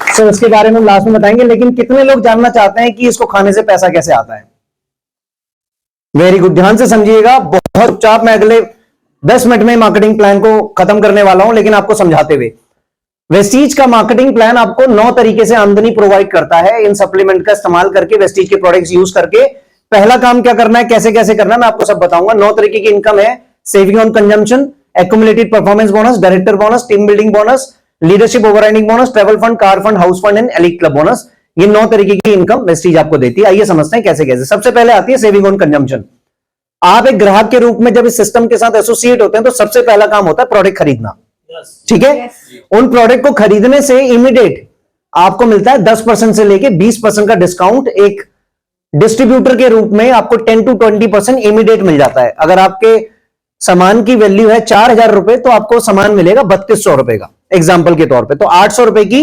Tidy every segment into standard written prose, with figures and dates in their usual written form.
सो इसके बारे में लास्ट में बताएंगे, लेकिन कितने लोग जानना चाहते हैं कि इसको खाने से पैसा कैसे आता है? वेरी गुड, ध्यान से समझिएगा। बहुत चुपचाप मैं अगले 10 मिनट में मार्केटिंग प्लान को खत्म करने वाला हूं, लेकिन आपको समझाते हुए। वेस्टीज का मार्केटिंग प्लान आपको 9 तरीके से आमदनी प्रोवाइड करता है। इन सप्लीमेंट का इस्तेमाल करके, वेस्टीज के प्रोडक्ट्स यूज करके पहला काम क्या करना है, कैसे कैसे करना है, मैं आपको सब बताऊंगा। 9 तरीके की इनकम है। Saving on consumption, accumulated performance bonus, director bonus, team building bonus, leadership overriding bonus, travel fund, car fund, house fund and elite club bonus. ये 9 तरीके की इनकम वेस्टीज आपको देती है। आइए समझते हैं कैसे कैसे। सबसे पहले आती है सेविंग ऑन कंजम्पशन। आप एक ग्राहक के रूप में जब इस सिस्टम के साथ एसोसिएट होते हैं तो सबसे पहला काम होता है प्रोडक्ट खरीदना। ठीक है, उन प्रोडक्ट को खरीदने से इमीडिएट आपको मिलता है 10% से लेके 20% का डिस्काउंट। एक डिस्ट्रीब्यूटर के रूप में आपको 10 to 20% इमीडिएट मिल जाता है। अगर आपके सामान की वैल्यू है 4000 रुपए तो आपको सामान मिलेगा 3200 रुपए का, एग्जाम्पल के तौर पे। तो 800 रुपए की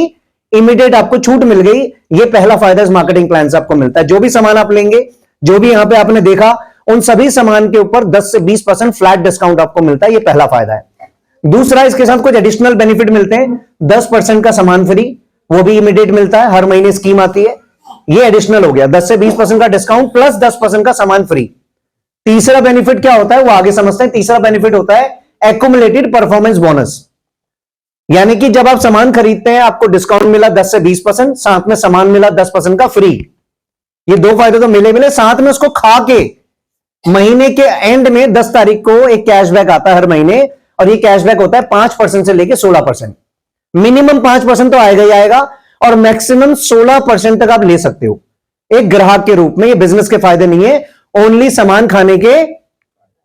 इमीडिएट आपको छूट मिल गई। ये पहला फायदा इस मार्केटिंग प्लान से आपको मिलता है। जो भी सामान आप लेंगे, जो भी यहां पे आपने देखा, उन सभी सामान के ऊपर 10 से 20% फ्लैट डिस्काउंट आपको मिलता है। ये पहला फायदा है। दूसरा, इसके साथ कुछ एडिशनल बेनिफिट मिलते हैं। 10% का सामान फ्री, वो भी इमीडिएट मिलता है। हर महीने स्कीम आती है, ये एडिशनल हो गया। 10 से 20% का डिस्काउंट प्लस 10% का सामान फ्री। तीसरा बेनिफिट क्या होता है वो आगे समझते हैं। तीसरा बेनिफिट होता है एक्यूमुलेटेड परफॉर्मेंस बोनस, यानी कि जब आप सामान खरीदते हैं आपको डिस्काउंट मिला 10 से 20%, साथ में सामान मिला 10% का फ्री। ये 2 फायदे तो मिले, साथ में उसको खा के महीने के एंड में 10 तारीख को एक कैशबैक आता है हर महीने, और ये कैशबैक होता है 5% से लेके 16%। मिनिमम 5% तो आएगा ही आएगा, और मैक्सिमम 16% तक आप ले सकते हो एक ग्राहक के रूप में। ये बिजनेस के फायदे नहीं है, ओनली सामान खाने के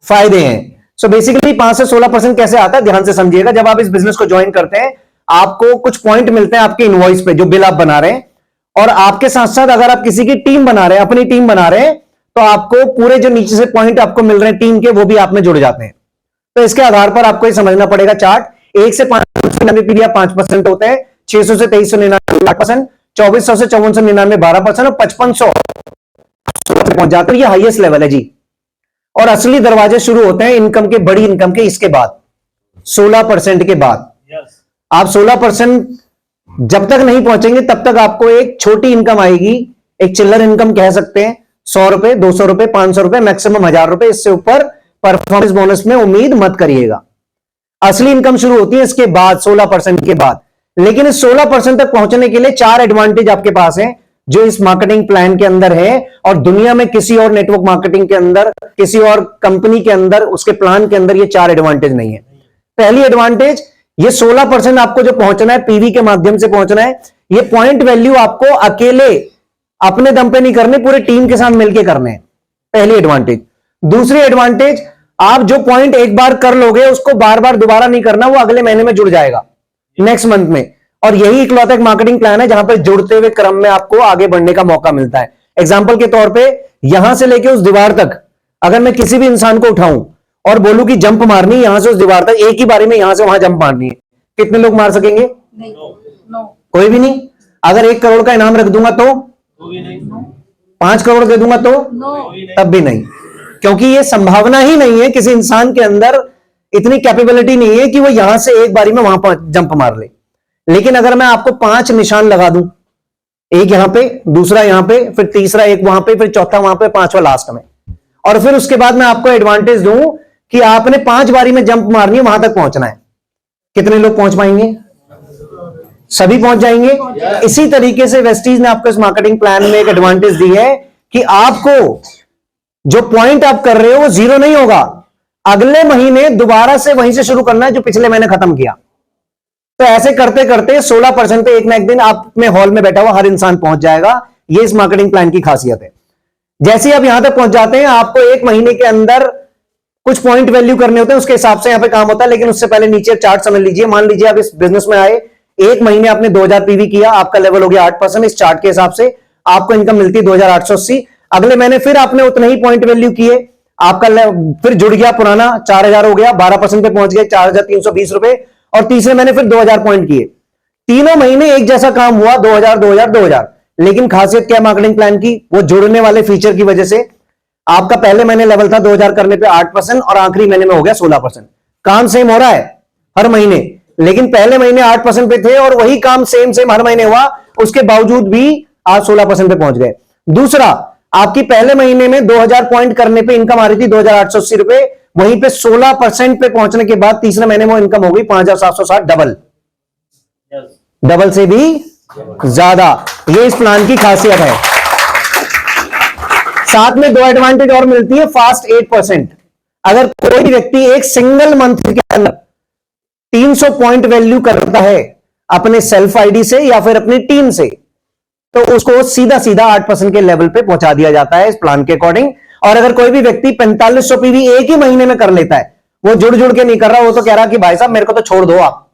फायदे हैं। सो बेसिकली 5 से 16% कैसे आता है, ध्यान से समझिएगा। जब आप इस बिजनेस को ज्वाइन करते हैं आपको कुछ पॉइंट मिलते हैं आपके इनवॉइस पे, जो बिल आप बना रहे हैं, और आपके साथ साथ अगर आप किसी की टीम बना रहे हैं, अपनी टीम बना रहे हैं, तो आपको पूरे जो नीचे से पॉइंट आपको मिल रहे हैं टीम के, वो भी आप में जुड़ जाते हैं। तो इसके आधार पर आपको ये समझना पड़ेगा चार्ट। 1 से 5 पीरियड 5% होते हैं, 600 से 2399 8%, 2400 से 5499 12%, और 5500 पहुंच जाते हैं। ये हाईएस्ट लेवल है जी। और असली दरवाजे शुरू होते हैं इनकम के, बड़ी इनकम के, इसके बाद 16% के बाद। आप 16% जब तक नहीं पहुंचेंगे तब तक आपको एक छोटी इनकम आएगी, एक चिल्लर इनकम कह सकते हैं। 100 रुपए, 200 रुपए, 500 रुपए, मैक्सिमम 1000 रुपए। इससे ऊपर परफॉर्मेंस बोनस में उम्मीद मत करिएगा। असली इनकम शुरू होती है इसके बाद, 16% के बाद। लेकिन इस 16% तक पहुंचने के लिए 4 एडवांटेज आपके पास हैं, जो इस मार्केटिंग प्लान के अंदर है, और दुनिया में किसी और नेटवर्क मार्केटिंग के अंदर, किसी और कंपनी के अंदर, उसके प्लान के अंदर ये 4 एडवांटेज नहीं है। पहली एडवांटेज, ये 16% आपको जो पहुंचना है पीवी के माध्यम से पहुंचना है, ये पॉइंट वैल्यू आपको अकेले अपने दम पे नहीं करने, पूरे टीम के साथ मिलकर करने हैं। पहली एडवांटेज। दूसरी एडवांटेज, आप जो पॉइंट एक बार कर लोगे उसको बार बार दोबारा नहीं करना, वो अगले महीने में जुड़ जाएगा, नेक्स्ट मंथ में। और यही इकलौता एक मार्केटिंग प्लान है जहां पर जुड़ते हुए क्रम में आपको आगे बढ़ने का मौका मिलता है। एग्जांपल के तौर पे, यहां से लेके उस दीवार तक अगर मैं किसी भी इंसान को उठाऊं और बोलूं कि जंप मारनी है यहां से उस दीवार तक, एक ही बारी में यहां से वहां जंप मारनी है, कितने लोग मार सकेंगे? कोई भी नहीं। अगर 1 करोड़ का इनाम रख दूंगा तो? 5 करोड़ दे दूंगा तो? तब भी नहीं, क्योंकि ये संभावना ही नहीं है, किसी इंसान के अंदर इतनी कैपेबिलिटी नहीं है कि वो यहां से एक बारी में वहां जंप मार ले। लेकिन अगर मैं आपको 5 निशान लगा दूं, एक यहां पे, दूसरा यहां पे, फिर तीसरा एक वहां पे, फिर चौथा वहां पे, 5वां लास्ट में, और फिर उसके बाद मैं आपको एडवांटेज दूं कि आपने 5 बारी में जंप मारनी है, वहां तक पहुंचना है, कितने लोग पहुंच पाएंगे? सभी पहुंच जाएंगे। इसी तरीके से वेस्टीज ने आपको इस मार्केटिंग प्लान में एक एडवांटेज दी है कि आपको जो पॉइंट आप कर रहे हो वो 0 नहीं होगा, अगले महीने दोबारा से वहीं से शुरू करना है जो पिछले महीने खत्म किया। तो ऐसे करते करते 16% पे एक ना एक दिन आप में हॉल में बैठा हुआ हर इंसान पहुंच जाएगा। ये इस मार्केटिंग प्लान की खासियत है। जैसे ही आप यहां तक पहुंच जाते हैं, आपको 1 महीने के अंदर कुछ पॉइंट वैल्यू करने होते हैं, उसके हिसाब से यहां पे काम होता है। लेकिन उससे पहले नीचे चार्ट समझ लीजिए। मान लीजिए आप इस बिजनेस में आए, 1 महीने आपने 2000 पीवी किया, आपका लेवल हो गया 8%। इस चार्ट के हिसाब से आपको इनकम मिलती है 2880। अगले महीने फिर आपने उतने ही पॉइंट वैल्यू किए, आपका फिर जुड़ गया पुराना 4000 हो गया, 12% पे पहुंच गए 4320 रुपए, और तीसरे महीने फिर 2000 पॉइंट किए। तीनों महीने एक जैसा काम हुआ, 2000 2000 2000। लेकिन खासियत क्या मार्केटिंग प्लान की? वो जुड़ने वाले फीचर की वजह से आपका पहले महीने लेवल था 2000 करने पे 8%, और आखिरी महीने में हो गया 16%। काम सेम हो रहा है हर महीने, लेकिन पहले महीने 8% पे थे और वही काम सेम सेम हर महीने हुआ, उसके बावजूद भी आज 16% पे पहुंच गए। दूसरा, आपकी पहले महीने में 2000 पॉइंट करने पे इनकम आ रही थी 2880 रुपए, वहीं पे 16% पे पहुंचने के बाद तीसरे महीने में इनकम हो गई 5760, डबल से भी ज्यादा। ये इस प्लान की खासियत है। साथ में 2 एडवांटेज और मिलती है, फास्ट 8%। अगर कोई व्यक्ति एक सिंगल मंथ के अंदर 300 पॉइंट वैल्यू करता है अपने सेल्फ आईडी से या फिर अपनी टीम से, तो उसको सीधा सीधा 8% के लेवल पे पहुंचा दिया जाता है इस प्लान के अकॉर्डिंग। और अगर कोई भी व्यक्ति 4500 पीवी एक ही महीने में कर लेता है, वो जुड़ जुड़ के नहीं कर रहा, वो तो कह रहा कि भाई साहब मेरे को तो छोड़ दो, आप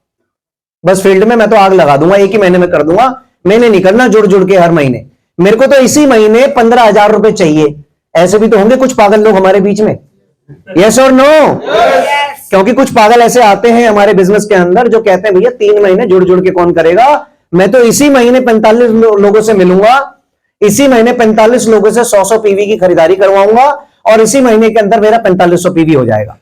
बस फील्ड में मैं तो आग लगा दूंगा, एक ही महीने में कर दूंगा, मैंने नहीं करना जुड़ जुड़ के हर महीने, मेरे को तो इसी महीने 15,000 रुपए चाहिए। ऐसे भी तो होंगे कुछ पागल लोग हमारे बीच में, यस और नो? क्योंकि कुछ पागल ऐसे आते हैं हमारे बिजनेस के अंदर जो कहते हैं भैया 3 महीने जुड़ जुड़ के कौन करेगा, मैं तो इसी महीने 45 लोगों से मिलूंगा, इसी महीने 45 लोगों से 100 पीवी की खरीदारी करवाऊंगा और इसी महीने के अंदर मेरा 4500 पीवी हो जाएगा,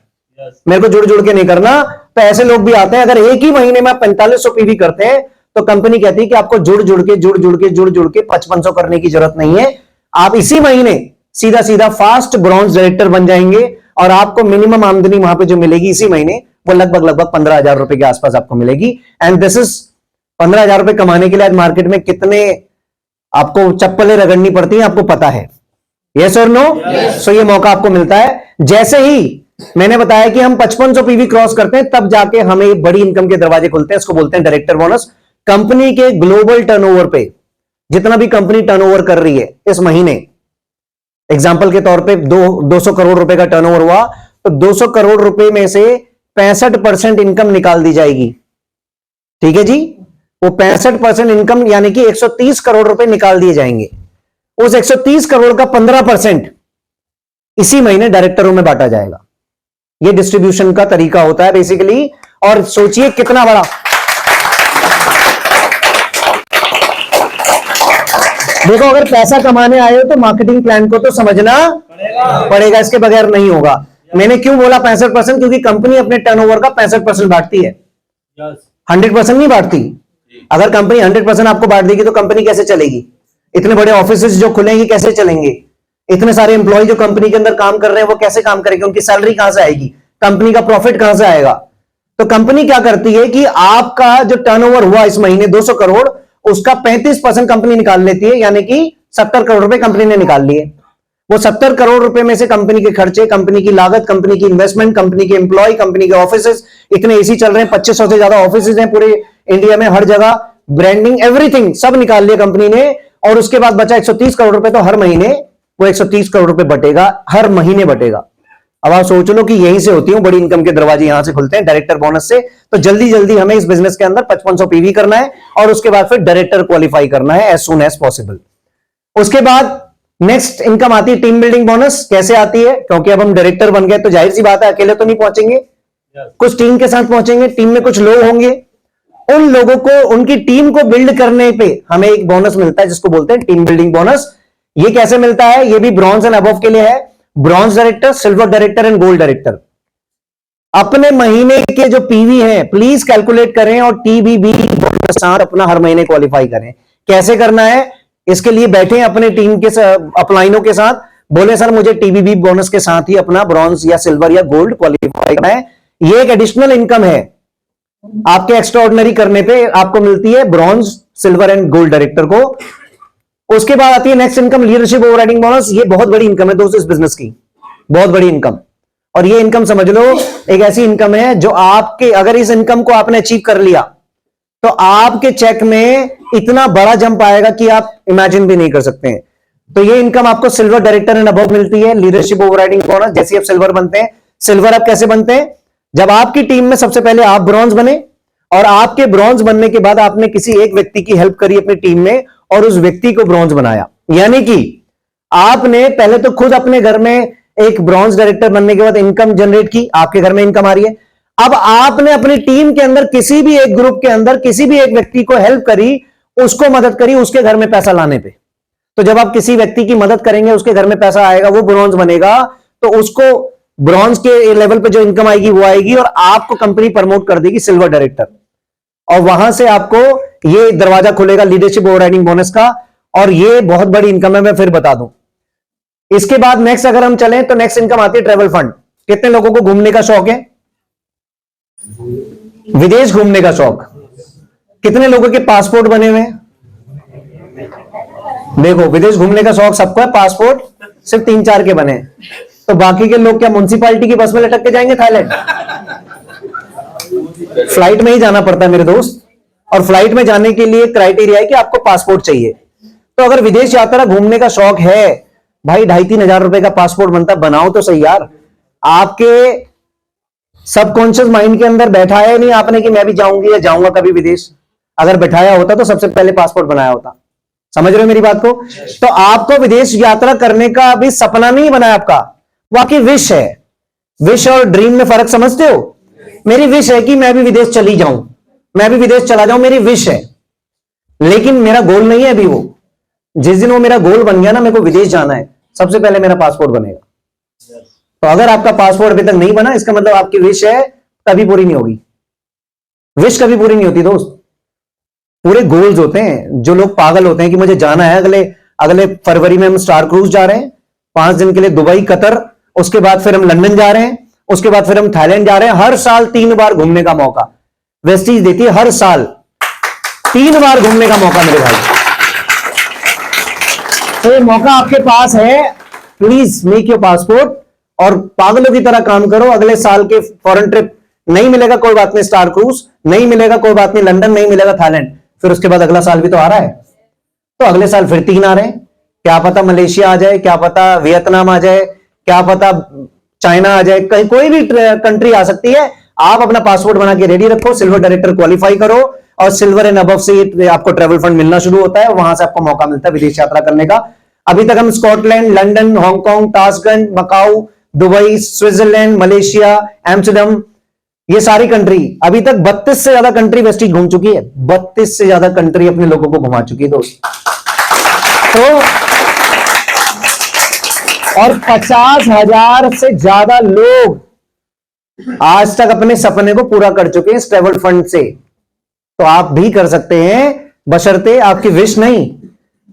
मेरे को जुड़ जुड़ के नहीं करना। तो ऐसे लोग भी आते हैं। अगर एक ही महीने में 4500 पीवी करते हैं तो कंपनी कहती है कि आपको जुड़ जुड़ के 5500 करने की जरूरत नहीं है, आप इसी महीने सीधा सीधा फास्ट ब्रॉन्ज डायरेक्टर बन जाएंगे और आपको मिनिमम आमदनी वहां पे जो मिलेगी इसी महीने वो लगभग 15,000 रुपए के आसपास आपको मिलेगी। एंड दिस इज 15,000 रुपए कमाने के लिए आज मार्केट में कितने आपको चप्पलें रगड़नी पड़ती हैं आपको पता है, यस और नो? सो ये मौका आपको मिलता है। जैसे ही मैंने बताया कि हम 5500 पीवी क्रॉस करते हैं तब जाके हमें बड़ी इनकम के दरवाजे खुलते हैं, इसको बोलते हैं डायरेक्टर बोनस। कंपनी के ग्लोबल टर्नओवर पे जितना भी कंपनी टर्नओवर कर रही है इस महीने, एग्जांपल के तौर पे 200 करोड़ रुपए का टर्नओवर हुआ तो 200 करोड़ रुपए में से 65% इनकम निकाल दी जाएगी, ठीक है जी? वो 65% इनकम यानी कि 130 करोड़ रुपए निकाल दिए जाएंगे। उस 130 करोड़ का 15% इसी महीने डायरेक्टरों में बांटा जाएगा। ये डिस्ट्रीब्यूशन का तरीका होता है बेसिकली। और सोचिए कितना बड़ा, देखो अगर पैसा कमाने आए हो तो मार्केटिंग प्लान को तो समझना पड़ेगा, इसके बगैर नहीं होगा। मैंने क्यों बोला 65%? क्योंकि कंपनी अपने टर्नओवर का 65% बांटती है, 100% नहीं बांटती। अगर कंपनी 100% आपको बांट देगी तो कंपनी कैसे चलेगी? इतने बड़े ऑफिसेस जो खुलेंगे कैसे चलेंगे? इतने सारे एम्प्लॉय जो कंपनी के अंदर काम कर रहे हैं वो कैसे काम करेंगे? उनकी सैलरी कहां से आएगी? कंपनी का प्रॉफिट कहां से आएगा? तो कंपनी क्या करती है कि आपका जो टर्नओवर हुआ इस महीने 200 करोड़, उसका 35% कंपनी निकाल लेती है, यानी कि 70 करोड़ रुपए कंपनी ने निकाल लिए। वो 70 करोड़ रुपए में से कंपनी के खर्चे, कंपनी की लागत, कंपनी की इन्वेस्टमेंट, कंपनी के एम्प्लॉय, कंपनी के ऑफिसेस, इतने एसी चल रहे हैं, 2500 से ज्यादा ऑफिसेस हैं पूरे इंडिया में, हर जगह ब्रांडिंग, एवरीथिंग सब निकाल लिया कंपनी ने। और उसके बाद बचा 130 करोड़ रुपए, तो हर महीने वो 130 करोड़ रुपए बटेगा, हर महीने बटेगा। अब आप सोच लो कि यहीं से होती है बड़ी इनकम के दरवाजे, यहां से खुलते हैं डायरेक्टर बोनस से। तो जल्दी जल्दी हमें इस बिजनेस के अंदर 5500 पीवी करना है और उसके बाद फिर डायरेक्टर क्वालिफाई करना है एज सून एज पॉसिबल। उसके बाद नेक्स्ट इनकम आती है टीम बिल्डिंग बोनस। कैसे आती है? क्योंकि अब हम डायरेक्टर बन गए तो जाहिर सी बात है अकेले तो नहीं पहुंचेंगे, कुछ टीम के साथ पहुंचेंगे। टीम में कुछ लोग होंगे, उन लोगों को, उनकी टीम को बिल्ड करने पे हमें एक बोनस मिलता है जिसको बोलते हैं टीम बिल्डिंग बोनस। ये कैसे मिलता है? ये भी ब्रॉन्ज एंड अबव के लिए है। Bronze director, silver director and gold director अपने महीने के जो पीवी हैं प्लीज कैलकुलेट करें और टीबीबी के साथ अपना हर महीने क्वालिफाई करें। कैसे करना है? इसके लिए बैठे अपने टीम के अपलाइनों के साथ, बोले सर मुझे टीबीबी बोनस के साथ ही अपना ब्रॉन्ज या सिल्वर या गोल्ड क्वालिफाई करना है। ये एक एडिशनल इनकम है, आपके एक्स्ट्राऑर्डिनरी करने पे आपको मिलती है bronze, silver and gold director को। उसके बाद आती है next income, leadership overriding bonus. ये बहुत बड़ी इनकम है दोस्तों इस बिजनेस की, बहुत बड़ी इनकम। और ये इनकम समझ लो एक ऐसी इनकम है जो आपके, अगर इस इनकम को आपने अचीव कर लिया तो आपके चेक में इतना बड़ा जंप आएगा कि आप इमेजिन भी नहीं कर सकते हैं। तो ये इनकम आपको सिल्वर डायरेक्टर एंड अबव मिलती है, लीडरशिप ओवरराइडिंग बोनस। जैसे आप सिल्वर बनते हैं, सिल्वर आप कैसे बनते हैं? जब आपकी टीम में सबसे पहले आप ब्रॉन्ज बने और आपके ब्रॉन्ज बनने के बाद आपने किसी एक व्यक्ति की हेल्प करी अपनी टीम में और उस व्यक्ति को ब्रॉन्ज बनाया। यानी कि आपने पहले तो खुद अपने घर में एक ब्रॉन्ज डायरेक्टर बनने के बाद इनकम जनरेट की, आपके घर में इनकम आ रही है। अब आपने अपनी टीम के अंदर किसी भी एक ग्रुप के अंदर किसी भी एक व्यक्ति को हेल्प करी, उसको मदद करी उसके घर में पैसा लाने पे। तो जब आप किसी व्यक्ति की मदद करेंगे उसके घर में पैसा आएगा, वो ब्रॉन्ज बनेगा, तो उसको ब्रॉन्ज के लेवल पे जो इनकम आएगी वो आएगी और आपको कंपनी प्रमोट कर देगी सिल्वर डायरेक्टर। और वहां से आपको ये दरवाजा खुलेगा लीडरशिप ओवरराइडिंग बोनस का, और ये बहुत बड़ी इनकम है, मैं फिर बता दूं। इसके बाद नेक्स्ट अगर हम चलें तो नेक्स्ट इनकम आती है ट्रैवल फंड। कितने लोगों को घूमने का शौक है? विदेश घूमने का शौक? कितने लोगों के पासपोर्ट बने हुए हैं? देखो, विदेश घूमने का शौक सबको है, पासपोर्ट सिर्फ 3-4 के बने। तो बाकी के लोग क्या म्युनिसिपैलिटी की बस में लटक के जाएंगे थाईलैंड? फ्लाइट में ही जाना पड़ता है मेरे दोस्त, और फ्लाइट में जाने के लिए क्राइटेरिया है कि आपको पासपोर्ट चाहिए। तो अगर विदेश यात्रा घूमने का शौक है भाई, 2,500-3 हजार रुपए का पासपोर्ट बनता, बनाओ तो सही यार। आपके सबकॉन्शियस माइंड के अंदर बैठाया ही नहीं आपने कि मैं भी जाऊंगी या जाऊंगा कभी विदेश। अगर बैठाया होता तो सबसे पहले पासपोर्ट बनाया होता। समझ रहे हो मेरी बात को? तो आपको विदेश यात्रा करने का अभी सपना नहीं बना है आपका, वो आपकी विश है। विश और ड्रीम में फर्क समझते हो? मेरी विश है कि मैं भी विदेश चली जाऊं, मैं भी विदेश चला जाऊं, मेरी विश है, लेकिन मेरा गोल नहीं है अभी वो। जिस दिन वो मेरा गोल बन गया ना, मेरे को विदेश जाना है, सबसे पहले मेरा पासपोर्ट बनेगा। तो अगर आपका पासपोर्ट अभी तक नहीं बना, इसका मतलब आपकी विश है कभी पूरी नहीं होगी। विश कभी पूरी नहीं होती दोस्त, पूरे गोल्स होते हैं। जो लोग पागल होते हैं कि मुझे जाना है, अगले फरवरी में हम स्टार क्रूज जा रहे हैं 5 दिन के लिए, दुबई, कतर, उसके बाद फिर हम लंदन जा रहे हैं, उसके बाद फिर हम थाईलैंड जा रहे हैं। हर साल 3 बार घूमने का मौका वेस्टीज देती है, हर साल 3 बार घूमने का मौका मेरे भाई। तो ये मौका आपके पास है, प्लीज मेक योर पासपोर्ट और पागलों की तरह काम करो। अगले साल के फॉरेन ट्रिप नहीं मिलेगा कोई बात नहीं, स्टार क्रूज नहीं मिलेगा कोई बात नहीं, लंदन नहीं मिलेगा, थाईलैंड, फिर उसके बाद अगला साल भी तो आ रहा है। तो अगले साल फिर 3 आ रहे हैं, क्या पता मलेशिया आ जाए, क्या पता वियतनाम आ जाए, क्या पता चाइना आ जाए, कहीं कोई भी कंट्री आ सकती है। आप अपना पासपोर्ट बना के रेडी रखो, सिल्वर डायरेक्टर क्वालिफाई करो, और सिल्वर एंड अबव से आपको ट्रेवल फंड मिलना शुरू होता है, वहां से आपको मौका मिलता है विदेश यात्रा करने का। अभी तक हम Scotland, London, Hong Kong, Tashkent, Macau, Dubai, Switzerland, Malaysia, Amsterdam, ये सारी कंट्री, अभी तक 32 से ज्यादा कंट्री वेस्टीज घूम चुकी है। 32 से ज्यादा कंट्री अपने लोगों को घुमा चुकी है दोस्त। तो और 50,000 से ज्यादा लोग आज तक अपने सपने को पूरा कर चुके हैं इस ट्रैवल फंड से। तो आप भी कर सकते हैं, बशर्ते आपकी विश नहीं,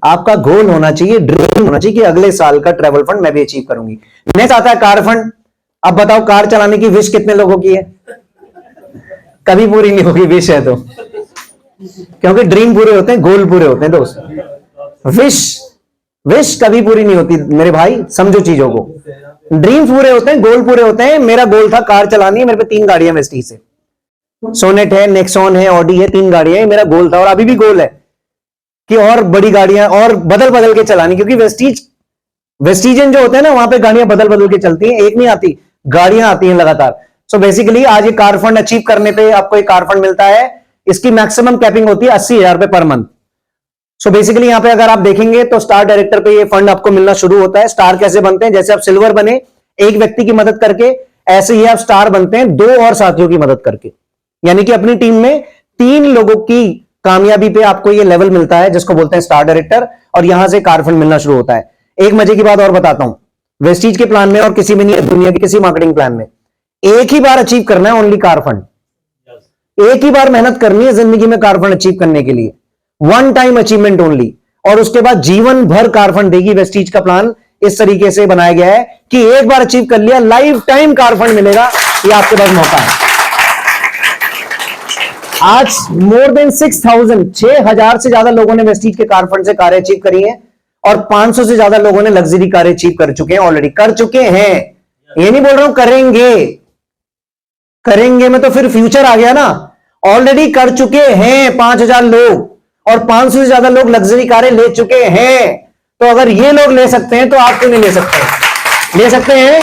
आपका गोल होना चाहिए, ड्रीम होना चाहिए कि अगले साल का ट्रैवल फंड मैं भी अचीव करूंगी। नेक्स्ट आता है कार फंड। अब बताओ, कार चलाने की विश कितने लोगों की है? कभी पूरी नहीं होगी विश है तो, क्योंकि ड्रीम पूरे होते हैं, गोल पूरे होते हैं दोस्त। विश कभी पूरी नहीं होती मेरे भाई, समझो चीजों को। ड्रीम पूरे होते हैं, गोल पूरे होते हैं। मेरा गोल था कार चलानी है, मेरे पे 3 गाड़ियां वेस्टीज से, सोनेट है, नेक्सॉन है, ऑडी है, 3 गाड़ियां है। मेरा गोल था और अभी भी गोल है कि और बड़ी गाड़ियां और बदल बदल के चलानी, क्योंकि वेस्टीजन जो होते हैं ना, वहां पे गाड़ियां बदल बदल के चलती हैं, एक नहीं आती, गाड़ियां आती हैं लगातार। सो बेसिकली आज ये कार फंड अचीव करने पे आपको एक कार फंड मिलता है। इसकी मैक्सिमम कैपिंग होती है 80,000 रुपए पर मंथ। सो बेसिकली यहां पे अगर आप देखेंगे तो स्टार डायरेक्टर पे ये फंड आपको मिलना शुरू होता है। स्टार कैसे बनते हैं? जैसे आप सिल्वर बने एक व्यक्ति की मदद करके, ऐसे ही आप स्टार बनते हैं 2 और साथियों की मदद करके। यानी कि अपनी टीम में 3 लोगों की कामयाबी पे आपको ये लेवल मिलता है, जिसको बोलते हैं स्टार डायरेक्टर, और यहां से कार फंड मिलना शुरू होता है। एक मजे की बात और बताता हूं, वेस्टीज के प्लान में और किसी में नहीं है, दुनिया के किसी मार्केटिंग प्लान में एक ही बार अचीव करना है ओनली कार फंड। एक ही बार मेहनत करनी है जिंदगी में कार फंड अचीव करने के लिए, 1 टाइम अचीवमेंट ओनली। और उसके बाद जीवन भर कार फंड देगी। वेस्टीज का प्लान इस तरीके से बनाया गया है कि एक बार अचीव कर लिया, लाइफ टाइम कार फंड मिलेगा। ये आपके पास मौका है। आज मोर देन 6,000 से ज्यादा लोगों ने वेस्टीज के कार फंड से कारें अचीव करी हैं, और 500 से ज्यादा लोगों ने लग्जरी कारें अचीव कर चुके हैं, ऑलरेडी कर चुके हैं। ये नहीं बोल रहा हूं करेंगे में तो फिर फ्यूचर आ गया ना। ऑलरेडी कर चुके हैं 5,000 लोग, और 500 से ज्यादा लोग लग्जरी कारें ले चुके हैं। तो अगर ये लोग ले सकते हैं तो आप क्यों नहीं ले सकते? ले सकते हैं?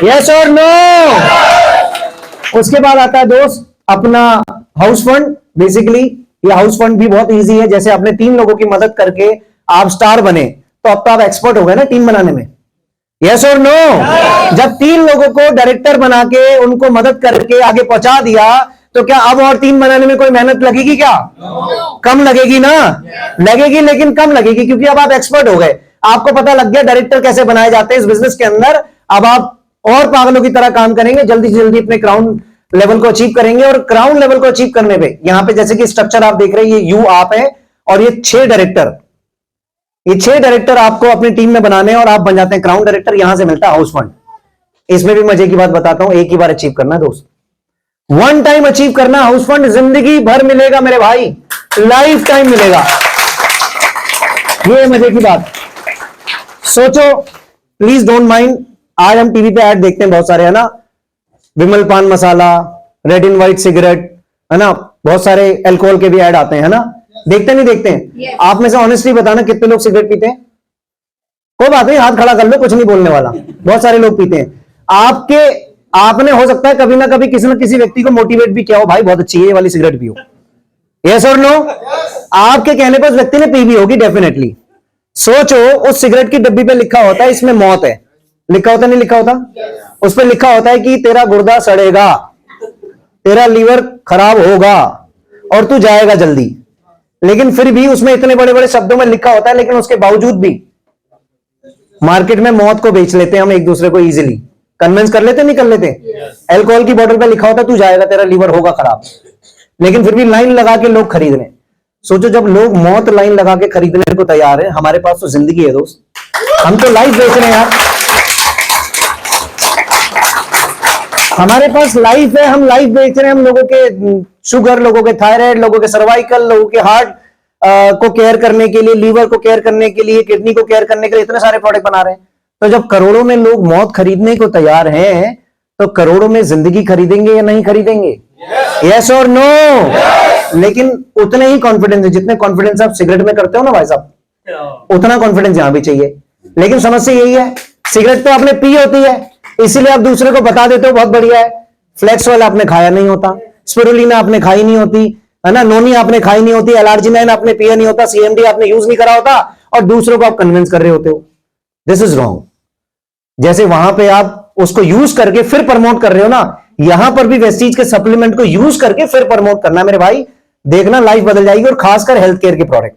यस और नो? उसके बाद आता है दोस्त अपना हाउस फंड। बेसिकली ये हाउस फंड भी बहुत इजी है। जैसे आपने 3 लोगों की मदद करके आप स्टार बने, तो अब तो आप एक्सपर्ट हो गए ना टीम बनाने में। यस और नो? जब 3 लोगों को डायरेक्टर बना के उनको मदद करके आगे पहुंचा दिया, तो क्या अब और 3 बनाने में कोई मेहनत लगेगी क्या? कम लगेगी ना? लगेगी, लेकिन कम लगेगी, क्योंकि अब आप एक्सपर्ट हो गए। आपको पता लग गया डायरेक्टर कैसे बनाए जाते हैं इस बिजनेस के अंदर। अब आप और पागलों की तरह काम करेंगे, जल्दी से जल्दी अपने क्राउन लेवल को अचीव करेंगे और क्राउन लेवल को अचीव करने पे यहां पे जैसे कि स्ट्रक्चर आप देख रहे हैं, ये यू आप है और ये 6 डायरेक्टर आपको अपनी टीम में बनाने हैं और आप बन जाते हैं क्राउन डायरेक्टर। यहां से मिलता है हाउस फंड। इसमें भी मजे की बात बताता हूं, एक ही बार अचीव करना है दोस्त, वन टाइम अचीव करना। हाउस फंड जिंदगी भर मिलेगा मेरे भाई, लाइफ टाइम मिलेगा। ये मजे की बात। सोचो, प्लीज डोंट माइंड, आज हम टीवी पे ऐड देखते हैं बहुत सारे, है ना, विमल पान मसाला, रेड एंड व्हाइट सिगरेट, है ना, बहुत सारे अल्कोहल के भी ऐड आते हैं, है ना, देखते नहीं देखते हैं? yes. आप में से ऑनेस्टली बताना कितने लोग सिगरेट पीते हैं? कोई बात नहीं, हाथ खड़ा कर लो, कुछ नहीं बोलने वाला। बहुत सारे लोग पीते हैं। आपने हो सकता है कभी ना कभी किसी न किसी व्यक्ति को मोटिवेट भी किया हो, भाई बहुत अच्छी है ये वाली सिगरेट पियो। यस और नो? आपके कहने पर उस व्यक्ति ने पी भी होगी डेफिनेटली। सोचो, उस सिगरेट की डब्बी पे लिखा होता है इसमें मौत है, लिखा होता नहीं लिखा होता? उस पर लिखा होता है कि तेरा गुर्दा सड़ेगा, तेरा लीवर खराब होगा और तू जाएगा जल्दी। लेकिन फिर भी उसमें इतने बड़े बड़े शब्दों में लिखा होता है, लेकिन उसके बावजूद भी मार्केट में मौत को बेच लेते हैं हम एक दूसरे को, इजीली कन्विंस कर लेते नहीं कर लेते? अल्कोहल की बोतल पे लिखा होता है तू जाएगा, तेरा लीवर होगा खराब, लेकिन फिर भी लाइन लगा के लोग खरीद रहे हैं। सोचो, जब लोग मौत लाइन लगा के खरीदने को तैयार है, हमारे पास तो जिंदगी है दोस्त, हम तो लाइफ बेच रहे हैं यार। हमारे पास लाइफ है, हम लाइफ बेच रहे हैं। हम लोगों के शुगर, लोगों के थायराइड, लोगों के सर्वाइकल, लोगों के हार्ट को केयर करने के लिए, लीवर को केयर करने के लिए, किडनी को केयर करने के लिए इतने सारे प्रोडक्ट बना रहे हैं। तो जब करोड़ों में लोग मौत खरीदने को तैयार हैं, तो करोड़ों में जिंदगी खरीदेंगे या नहीं खरीदेंगे? यस और नो? लेकिन उतने ही कॉन्फिडेंस है जितने कॉन्फिडेंस आप सिगरेट में करते हो ना भाई साहब, उतना कॉन्फिडेंस यहां भी चाहिए। लेकिन समस्या यही है, सिगरेट तो आपने पी होती है, इसीलिए आप दूसरे को बता देते हो बहुत बढ़िया है। फ्लैक्स ऑयल आपने खाया नहीं होता, स्पिरुलिना आपने खाई नहीं होती, है ना, नोनी आपने खाई नहीं होती, एलार्जिनाइन आपने पिया नहीं होता, सीएमडी आपने यूज नहीं करा होता, और दूसरों को आप कन्विंस कर रहे होते हो। This is wrong. जैसे वहां पे आप उसको यूज करके फिर प्रमोट कर रहे हो ना, यहां पर भी वेस्टीज के सप्लीमेंट को यूज करके फिर प्रमोट करना मेरे भाई, देखना लाइफ बदल जाएगी। और खासकर हेल्थ केयर के प्रोडक्ट,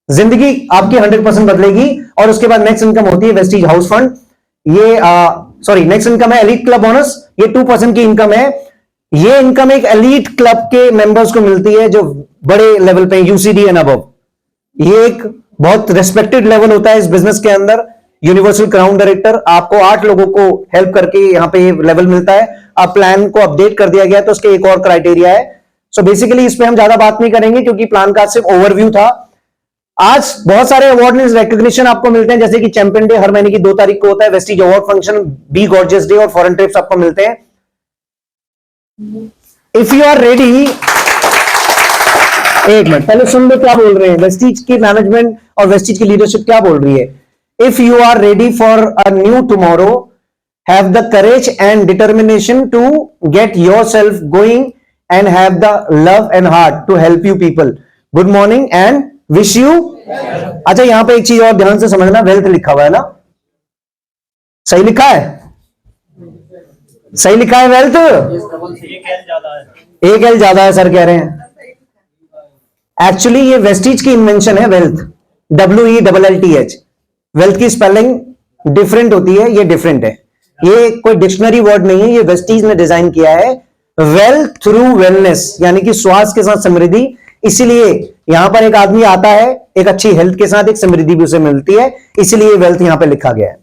जिंदगी आपकी 100% बदलेगी। और उसके बाद नेक्स्ट इनकम होती है वेस्टीज हाउस फंड। ये नेक्स्ट इनकम है एलीट क्लब बोनस, ये 2% की इनकम है। ये इनकम एक एलीट क्लब के मेंबर्स को मिलती है जो बड़े लेवल पे, यूसीडी एंड अबव। ये एक बहुत रेस्पेक्टेड लेवल होता है इस बिजनेस के अंदर। यूनिवर्सल क्राउन डायरेक्टर, आपको 8 लोगों को हेल्प करके यहां पे लेवल मिलता है। अब प्लान को अपडेट कर दिया गया तो उसके एक और क्राइटेरिया है। सो बेसिकली इस पे हम ज्यादा बात नहीं करेंगे क्योंकि प्लान का सिर्फ ओवरव्यू था। आज बहुत सारे अवार्ड रिकॉग्निशन आपको मिलते हैं, जैसे कि चैंपियन डे हर महीने की 2 तारीख को होता है, Vestige award function, be gorgeous day और फॉरेन ट्रिप्स आपको मिलते हैं। इफ यू आर रेडी, एक मिनट पहले सुन लो क्या बोल रहे हैं वेस्टीज की मैनेजमेंट और वेस्टीज की लीडरशिप क्या बोल रही है। If you are ready for a new tomorrow, have the courage and determination to get yourself going and have the love and heart to help you people. Good morning and wish you. अच्छा, यहां पे एक चीज और ध्यान से समझना, wealth लिखा हुआ है ना, सही लिखा है? सही लिखा है वेल्थ? एक एल ज्यादा है सर कह रहे हैं। एक्चुअली ये वेस्टीज की इन्वेंशन है वेल्थ, WELLTH। वेल्थ की स्पेलिंग डिफरेंट होती है, ये डिफरेंट है, ये कोई डिक्शनरी वर्ड नहीं है, ये वेस्टीज ने डिजाइन किया है। वेल्थ थ्रू वेलनेस, यानी कि स्वास्थ्य के साथ समृद्धि। इसीलिए यहां पर एक आदमी आता है एक अच्छी हेल्थ के साथ, एक समृद्धि भी उसे मिलती है, इसीलिए वेल्थ यहां पे लिखा गया है।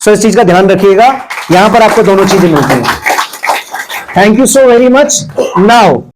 सो इस चीज का ध्यान रखिएगा, यहां पर आपको दोनों चीजें मिलती हैं। Thank you so very much. Now